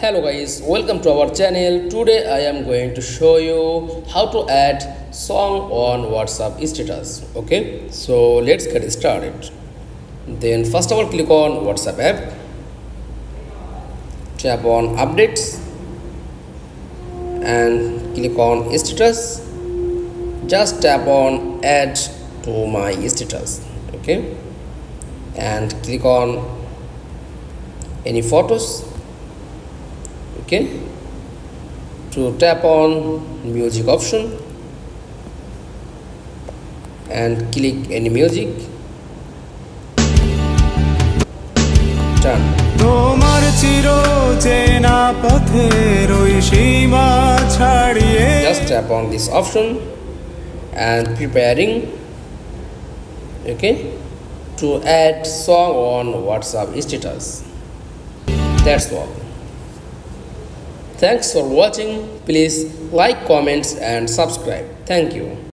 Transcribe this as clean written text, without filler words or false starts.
Hello guys, welcome to our channel. Today I am going to show you how to add song on WhatsApp status. Okay, so let's get started. Then first of all, click on WhatsApp app, tap on updates and click on status. Just tap on add to my status. Okay, and click on any photos. Okay, to tap on music option and click any music. Done. Just tap on this option and preparing. Okay, to add song on WhatsApp status. That's all. Thanks for watching. Please like, comments and subscribe. Thank you.